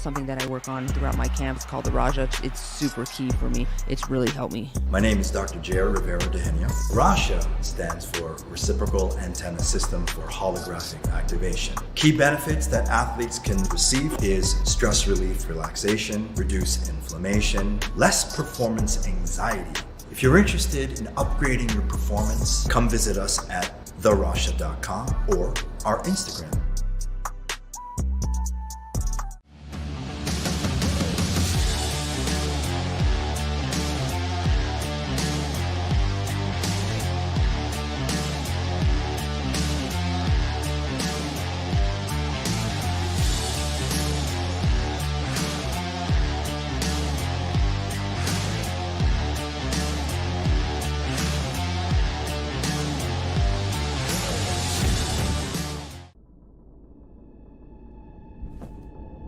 something that I work on throughout my camp. It's called the Raja. It's super key for me. It's really helped me. My name is Dr. J.R. Rivera de Henia. RASHA stands for Reciprocal Antenna System for Holographic Activation. Key benefits that athletes can receive is stress relief, relaxation, reduce inflammation, less performance anxiety. If you're interested in upgrading your performance, come visit us at therasha.com or our Instagram.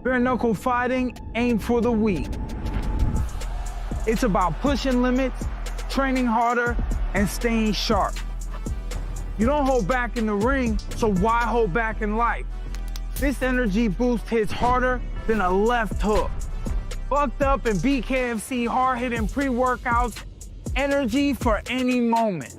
Bare knuckle fighting ain't for the weak. It's about pushing limits, training harder, and staying sharp. You don't hold back in the ring, so why hold back in life? This energy boost hits harder than a left hook. Bucked up in BKFC hard-hitting pre-workouts, energy for any moment.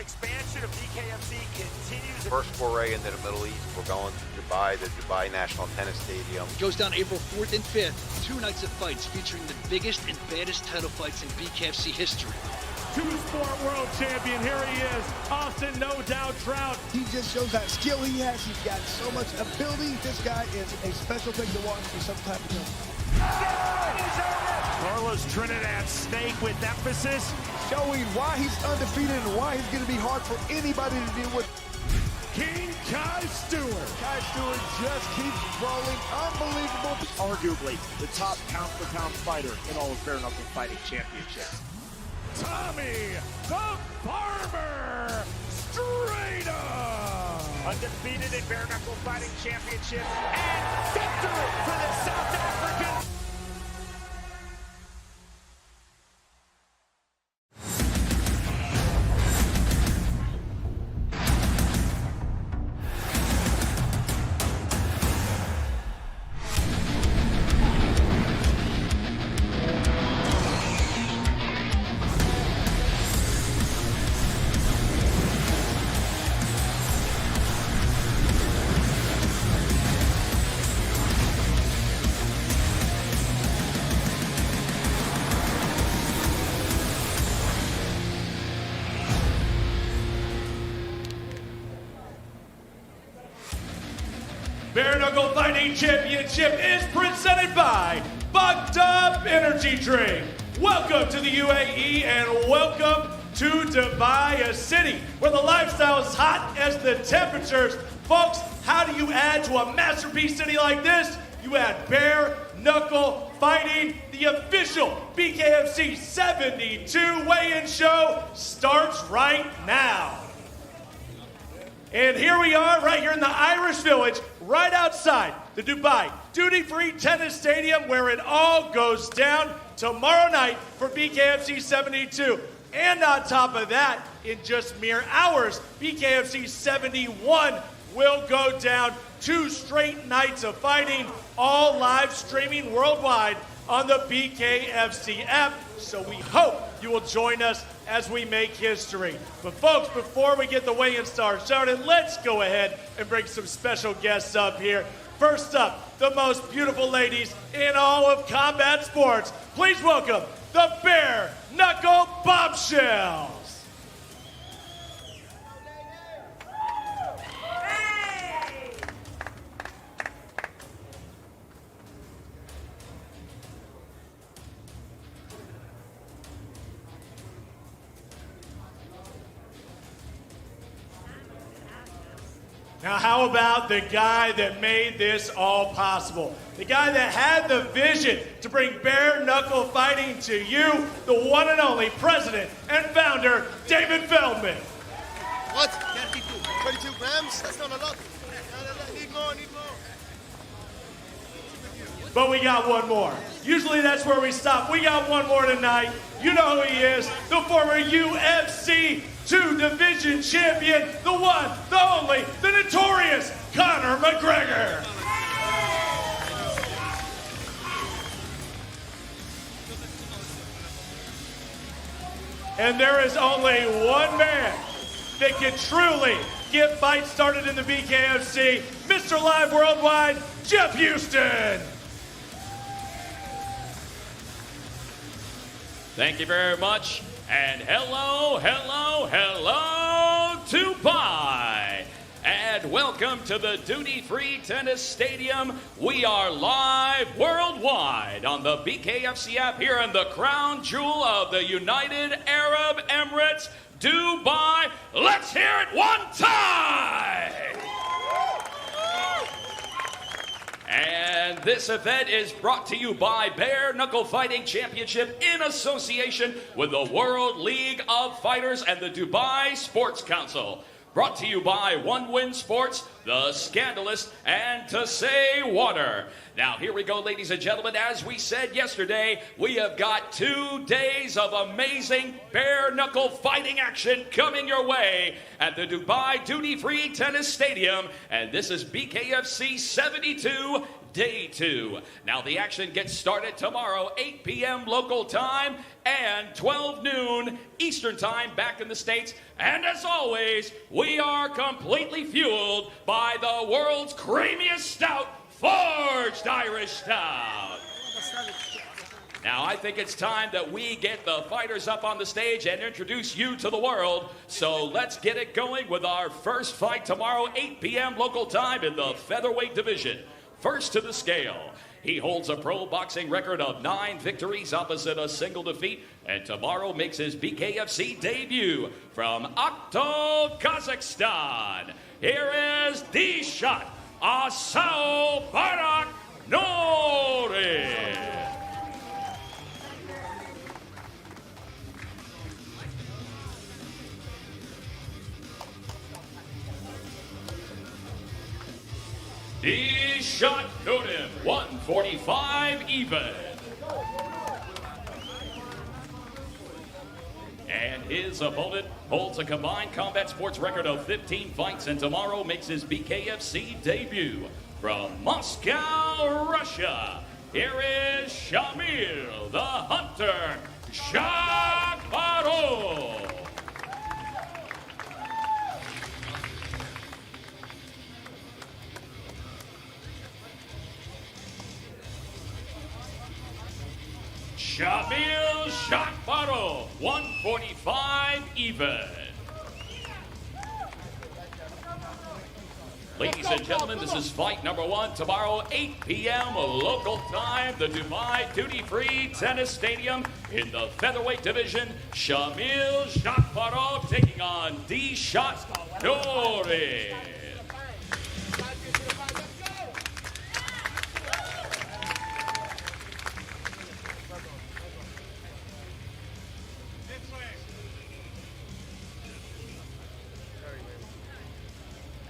Expansion of BKFC continues. First foray into the Middle East. We're going to Dubai, the Dubai National Tennis Stadium. It goes down April 4th and 5th. 2 nights of fights featuring the biggest and baddest title fights in BKFC history. Two-sport world champion, here he is, Austin No Doubt Trout. He just shows that skill he has. He's got so much ability. This guy is a special thing to watch for some type of Carlos Trinidad Snake with emphasis. Showing why he's undefeated and why he's going to be hard for anybody to deal with. King Kai Stewart. Kai Stewart just keeps rolling. Unbelievable. Arguably the top pound-for-pound fighter in all of bare knuckle fighting championships. Tommy the Farmer Strydom. Undefeated in bare knuckle fighting championships and victory for the South African. Bare Knuckle Fighting Championship is presented by Bucked Up Energy Drink. Welcome to the UAE and welcome to Dubai, a city where the lifestyle is hot as the temperatures. Folks, how do you add to a masterpiece city like this? You add Bare Knuckle Fighting. The official BKFC 72 weigh-in show starts right now. And here we are, right here in the Irish Village, right outside the Dubai Duty-Free Tennis Stadium, where it all goes down tomorrow night for BKFC 72. And on top of that, in just mere hours, BKFC 71 will go down. 2 straight nights of fighting, all live streaming worldwide on the BKFC app. So we hope you will join us as we make history. But folks, before we get the weigh-in started, let's go ahead and bring some special guests up here. First up, the most beautiful ladies in all of combat sports. Please welcome the Bare Knuckle Bombshells. Now, how about the guy that made this all possible? The guy that had the vision to bring bare knuckle fighting to you, the one and only president and founder, David Feldman. What? 22 grams? That's not a lot. Need more. But we got one more. Usually that's where we stop. We got one more tonight. You know who he is, the former UFC two-division champion, the one, the only, the notorious Conor McGregor. And there is only one man that can truly get fights started in the BKFC, Mr. Live Worldwide, Jeff Houston. Thank you very much. And hello, hello, hello, Dubai. And welcome to the duty-free tennis stadium. We are live worldwide on the BKFC app here in the crown jewel of the United Arab Emirates, Dubai. Let's hear it one time. And this event is brought to you by Bare Knuckle Fighting Championship in association with the World League of Fighters and the Dubai Sports Council. Brought to you by One Win Sports, The Scandalous, and To Say Water. Now, here we go, ladies and gentlemen. As we said yesterday, we have got 2 days of amazing bare-knuckle fighting action coming your way at the Dubai Duty-Free Tennis Stadium. And this is BKFC 72, Day 2. Now, the action gets started tomorrow, 8 p.m. local time and 12 noon Eastern time back in the States. And as always, we are completely fueled by the world's creamiest stout, Forged Irish Stout. Now, I think it's time that we get the fighters up on the stage and introduce you to the world. So let's get it going with our first fight tomorrow, 8 p.m. local time in the featherweight division. First to the scale. He holds a pro boxing record of 9 victories opposite a single defeat, and tomorrow makes his BKFC debut from Akto, Kazakhstan. Here is DZHAKHBAROV NURYM. DZHAKHBAROV, 145 even. And his opponent holds a combined combat sports record of 15 fights and tomorrow makes his BKFC debut. From Moscow, Russia, here is Shamil, the Hunter, Zakhbarov. Shamil Zakhbarov, 145 even. Ladies and gentlemen, this is fight number 1 tomorrow, 8 p.m. local time, the Dubai Duty-Free Tennis Stadium in the featherweight division. Shamil Zakhbarov taking on DZHAKHBAROV.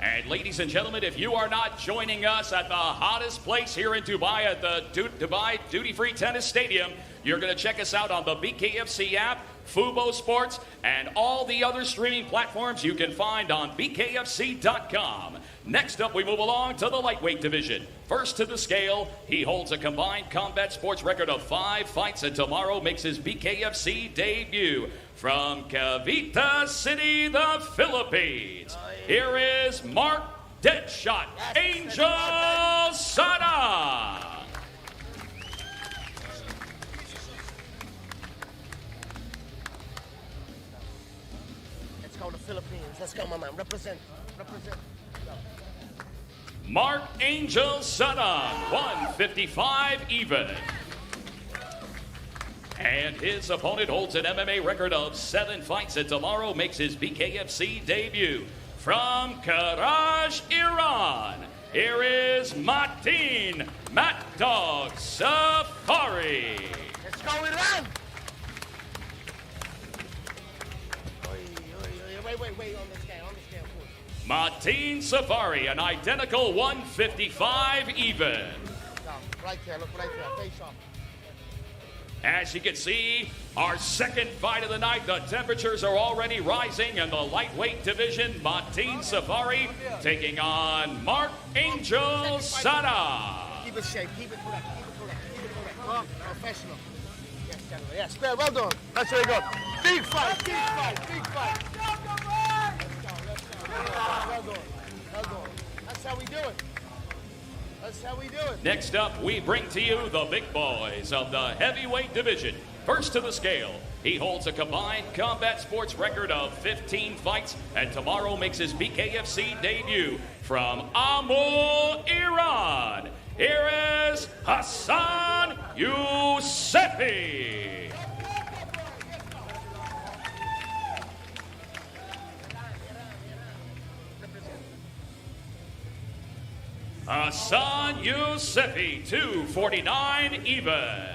And ladies and gentlemen, if you are not joining us at the hottest place here in Dubai at the Dubai Duty-Free Tennis Stadium, you're going to check us out on the BKFC app, Fubo Sports, and all the other streaming platforms you can find on BKFC.com. Next up, we move along to the lightweight division. First to the scale, he holds a combined combat sports record of 5 fights and tomorrow makes his BKFC debut. From Cavite City, the Philippines, here is Mark Deadshot Angel Sadang. Let's go to Philippines. Let's go, my man. Represent. Represent. Mark Angel Sadang, 155 even. And his opponent holds an MMA record of 7 fights and tomorrow makes his BKFC debut. From Karaj, Iran, here is Matin Mad Dog Safari. Let's go, Iran. Wait, on the scale, Matin Safari, an identical 155 even. Right there, look right there, face off. As you can see, our second fight of the night, the temperatures are already rising in the lightweight division. Martin Safari taking on Mark Angel Sada. Keep it shape, keep it correct, keep it correct, keep it correct. Oh, professional. Yes, gentlemen. Yes, well done. That's very good. Big fight, big fight, big fight. Let's go. Well done. Well done. That's how we do it. That's how we do it. Next up, we bring to you the big boys of the heavyweight division. First to the scale, he holds a combined combat sports record of 15 fights, and tomorrow makes his BKFC debut from Amul, Iran. Here is Hassan YOUSEFI. Hassan YOUSEFI, 249 even.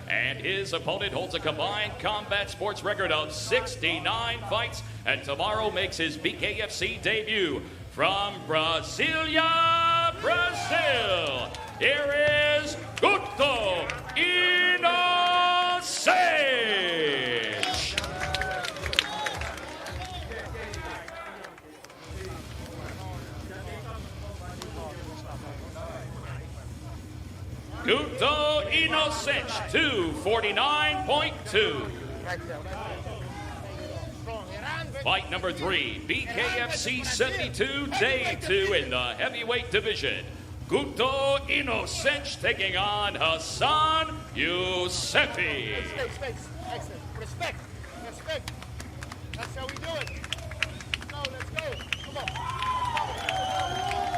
And his opponent holds a combined combat sports record of 69 fights, and tomorrow makes his BKFC debut from Brasilia, Brazil. Here is Guto Inocente. Guto Inocente, 249.2. Fight number 3, BKFC 72, day 2 in the heavyweight division. Guto Inocente taking on Hassan YOUSEFI. Space. Excellent. Respect. Respect. That's how we do it. Let's go. Come on.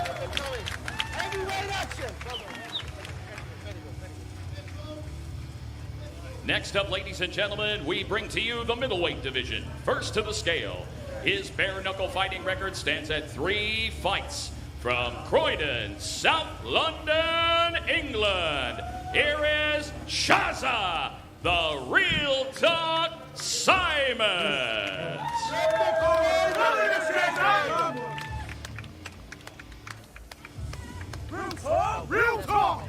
Keep it going. Heavyweight action. Next up, ladies and gentlemen, we bring to you the middleweight division. First to the scale, his bare-knuckle fighting record stands at 3 fights. From Croydon, South London, England, here is Shaza, the real talk Simons. Real talk.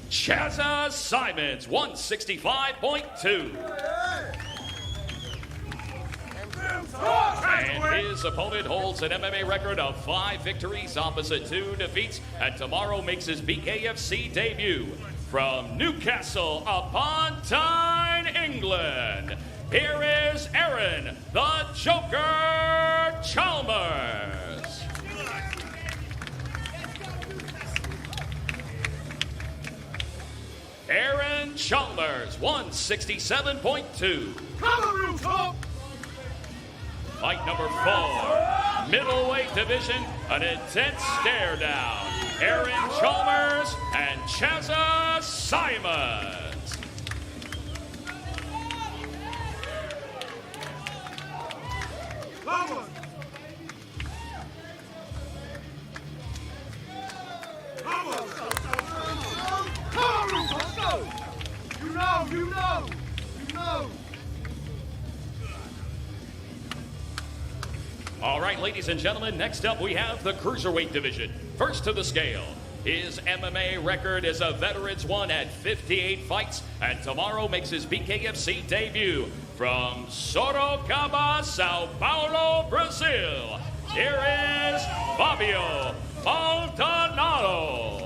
Shaza Simons, 165.2. And his opponent holds an MMA record of 5 victories opposite 2 defeats, and tomorrow makes his BKFC debut from Newcastle upon Tyne, England. Here is Aaron, the Joker Chalmers. Aaron Chalmers, 167.2. Fight number 4, middleweight division, an intense stare down. Aaron Chalmers and Shaza Simons. Vamos. You know. All right, ladies and gentlemen, next up we have the cruiserweight division. First to the scale, his MMA record is a veteran's one at 58 fights, and tomorrow makes his BKFC debut from Sorocaba, Sao Paulo, Brazil. Here is Fabio Maldonado.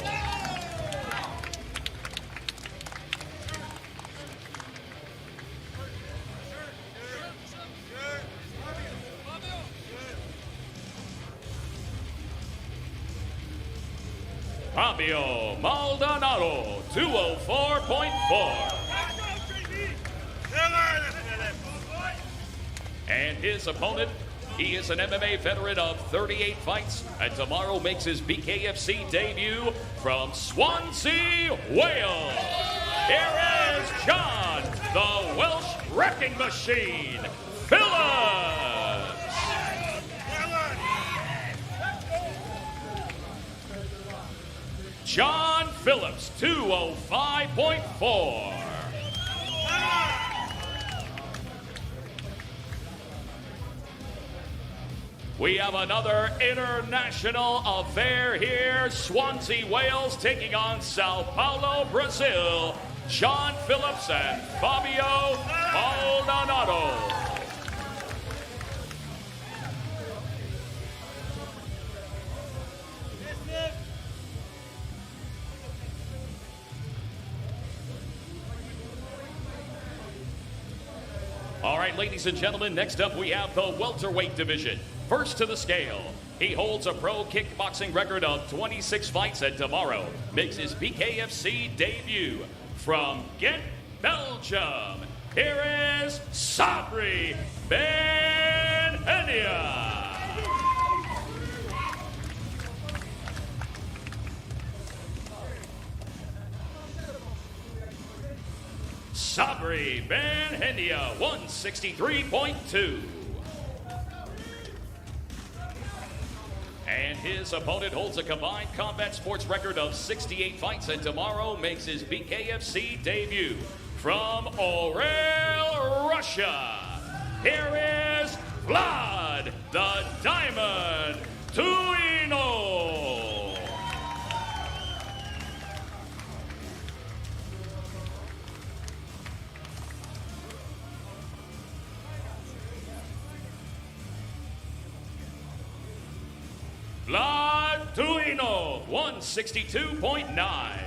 Fabio Maldonado, 204.4. And his opponent, he is an MMA veteran of 38 fights, and tomorrow makes his BKFC debut from Swansea, Wales. Here is John, the Welsh Wrecking Machine, Phillips. John Phillips, 205.4. we have another international affair here. Swansea, Wales taking on Sao Paulo, Brazil. John Phillips and Fabio Maldonado. All right, ladies and gentlemen, next up we have the welterweight division. First to the scale, he holds a pro kickboxing record of 26 fights, and tomorrow makes his BKFC debut. From Ghent, Belgium, here is Sabri Ben Henia. Sabri Ben Henia, 163.2. And his opponent holds a combined combat sports record of 68 fights, and tomorrow makes his BKFC debut. From Orel, Russia, here is Vlad the Diamond TUNIOV. Vlad TUNIOV, 162.9.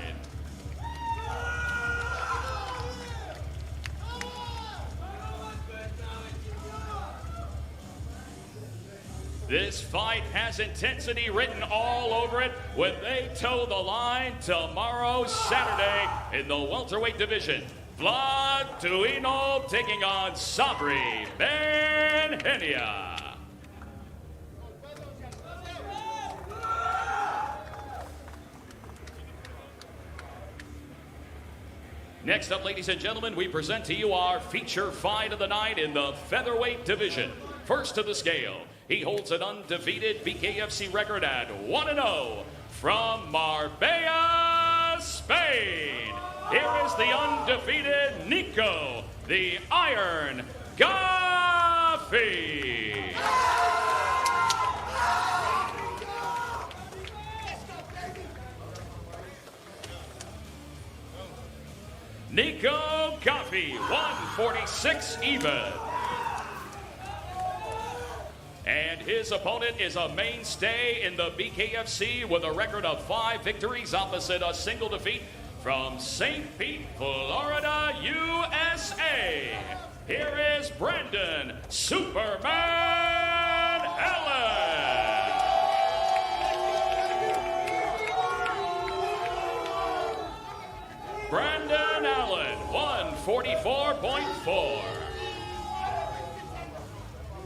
This fight has intensity written all over it when they toe the line tomorrow, Saturday, in the welterweight division. Vlad TUNIOV taking on Sabri Ben Henia. Next up, ladies and gentlemen, we present to you our feature fight of the night in the featherweight division. First to the scale, he holds an undefeated BKFC record at 1-0 from Marbella, Spain. Here is the undefeated Nico, the Iron GAFFIE. Nico GAFFIE, 146 even. And his opponent is a mainstay in the BKFC with a record of 5 victories opposite a single defeat from St. Pete, Florida, USA. Here is Brandon Superman Allen. Brandon Allen, 144.4.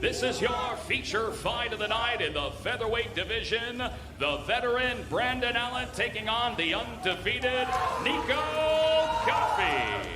This is your feature fight of the night in the featherweight division. The veteran Brandon Allen taking on the undefeated Nico GAFFIE.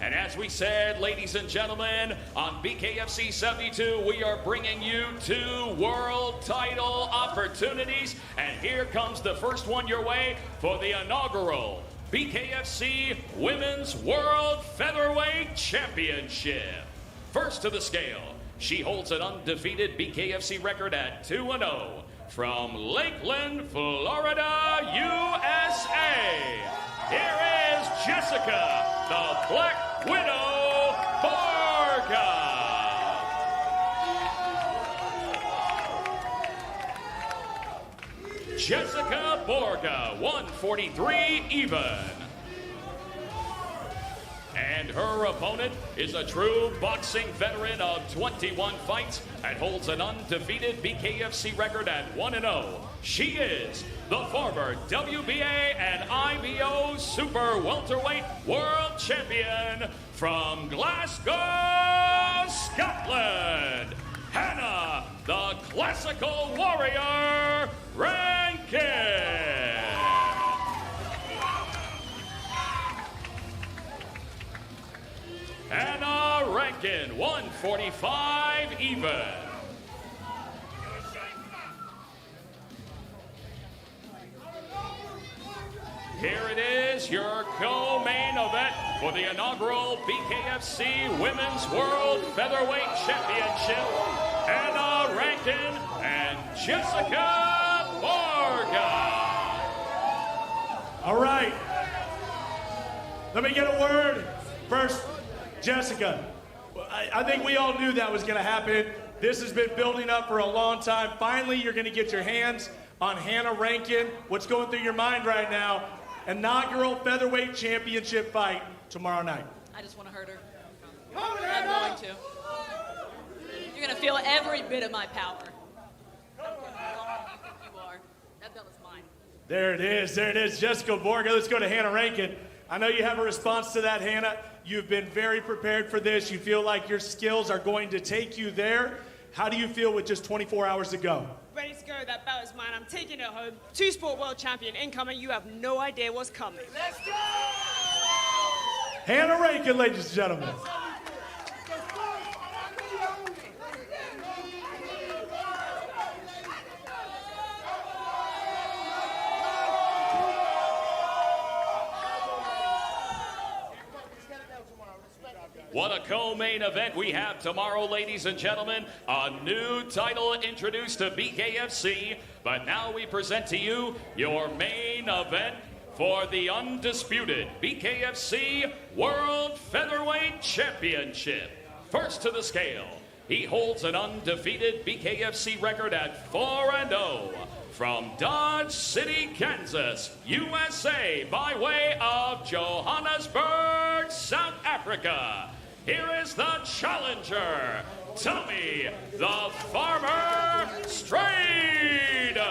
And as we said, ladies and gentlemen, on BKFC 72, we are bringing you 2 world title opportunities. And here comes the first one your way for the inaugural BKFC Women's World Featherweight Championship. First to the scale, she holds an undefeated BKFC record at 2-0 from Lakeland, Florida, USA. Here is Jessica, the Black Widow Borga. Jessica Borga, 143 even. And her opponent is a true boxing veteran of 21 fights and holds an undefeated BKFC record at 1-0. She is the former WBA and IBO Super Welterweight World Champion from Glasgow, Scotland, Hannah, the Classical Warrior Rankin. Hannah Rankin, 145 even. Here it is, is your co-main event for the inaugural BKFC Women's World Featherweight Championship. Anna Rankin and Jessica Borga. All right. Let me get a word. First, Jessica. I think we all knew that was going to happen. This has been building up for a long time. Finally, you're going to get your hands on Hannah Rankin. What's going through your mind right now? Inaugural featherweight championship fight tomorrow night. I just want to hurt her. I'm going to. You're going to feel every bit of my power. You are. That belt is mine. There it is. There it is. Jessica Borga. Let's go to Hannah Rankin. I know you have a response to that, Hannah. You've been very prepared for this. You feel like your skills are going to take you there. How do you feel with just 24 hours to go? Ready to go. That belt is mine. I'm taking it home. Two-sport world champion incoming. You have no idea what's coming. Let's go! Hannah Rankin, ladies and gentlemen. What a co-main event we have tomorrow, ladies and gentlemen. A new title introduced to BKFC, but now we present to you your main event for the undisputed BKFC World Featherweight Championship. First to the scale, he holds an undefeated BKFC record at 4-0. From Dodge City, Kansas, USA, by way of Johannesburg, South Africa. Here is the challenger, Tommy the Farmer Strydom.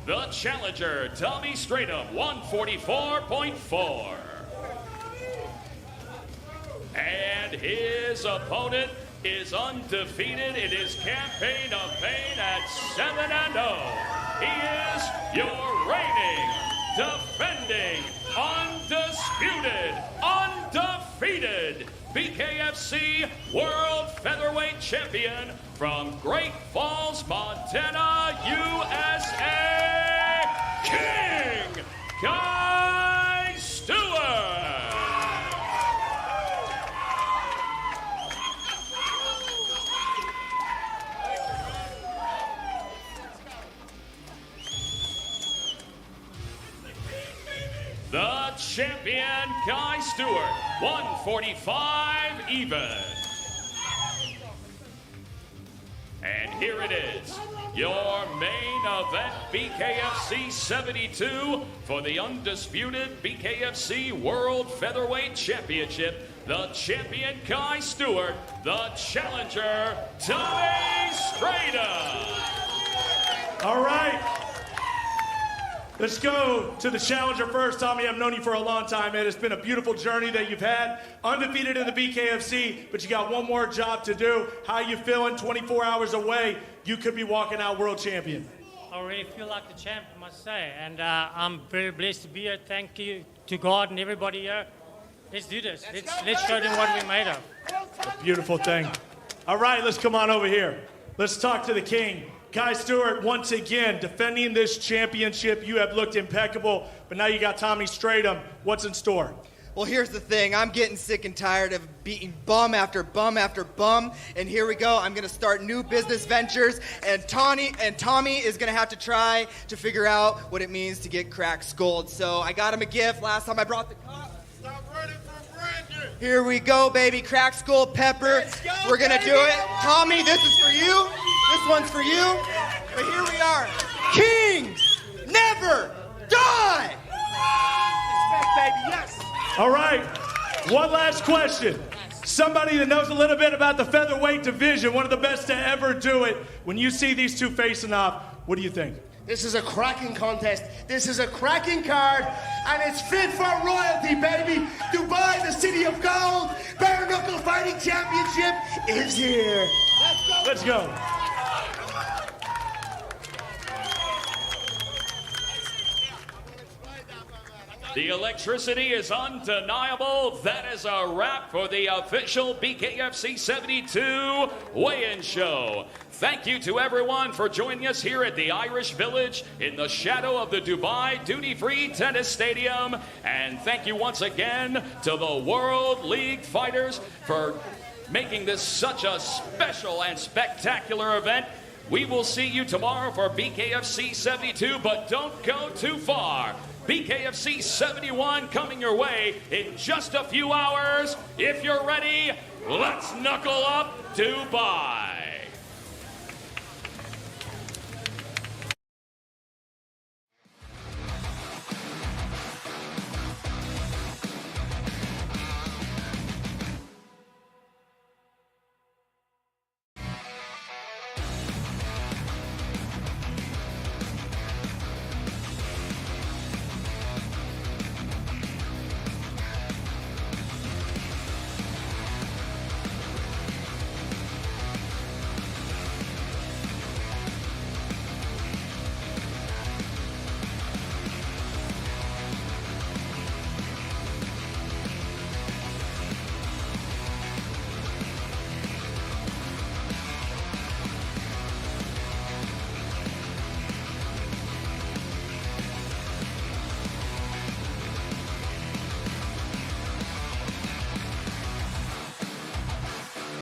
The challenger, Tommy Strydom, 144.4. And his opponent is undefeated in his campaign of pain at 7-0. He is your reigning, defending, undefeated BKFC World Featherweight Champion from Great Falls, Montana, USA, King Kai Stewart. The champion, Kai Stewart, 145 even. And here it is, your main event, BKFC 72, for the undisputed BKFC World Featherweight Championship. The champion, Kai Stewart, the challenger, Tommy Strydom. All right. Let's go to the challenger first. Tommy, I've known you for a long time, man. It's been a beautiful journey that you've had. Undefeated in the BKFC, but you got one more job to do. How you feeling 24 hours away? You could be walking out world champion. I really feel like the champ, I must say. And I'm very blessed to be here. Thank you to God and everybody here. Let's do this. Let's show them what we're made of. A beautiful thing. All right, let's come on over here. Let's talk to the king. Kai Stewart, once again, defending this championship. You have looked impeccable, but now you got Tommy Strydom. What's in store? Well, here's the thing. I'm getting sick and tired of beating bum after bum after bum, and here we go. I'm going to start new business ventures, and Tommy is going to have to try to figure out what it means to get cracked skulled. So I got him a gift last time I brought the cup. Stop running for Brandon. Here we go, baby. Cracked skull pepper. Go, we're going to do it. Tommy, this is for you. This one's for you. But here we are. Kings never die. Respect, baby, yes. All right, one last question. Somebody that knows a little bit about the featherweight division, one of the best to ever do it. When you see these two facing off, what do you think? This is a cracking contest. This is a cracking card, and it's fit for royalty, baby. Dubai, the city of gold. Bare Knuckle Fighting Championship is here. Let's go. The electricity is undeniable. That is a wrap for the official BKFC 72 weigh-in show. Thank you to everyone for joining us here at the Irish Village in the shadow of the Dubai Duty-Free Tennis Stadium. And thank you once again to the World League fighters for making this such a special and spectacular event. We will see you tomorrow for BKFC 72, but don't go too far. BKFC 71 coming your way in just a few hours. If you're ready, let's knuckle up Dubai.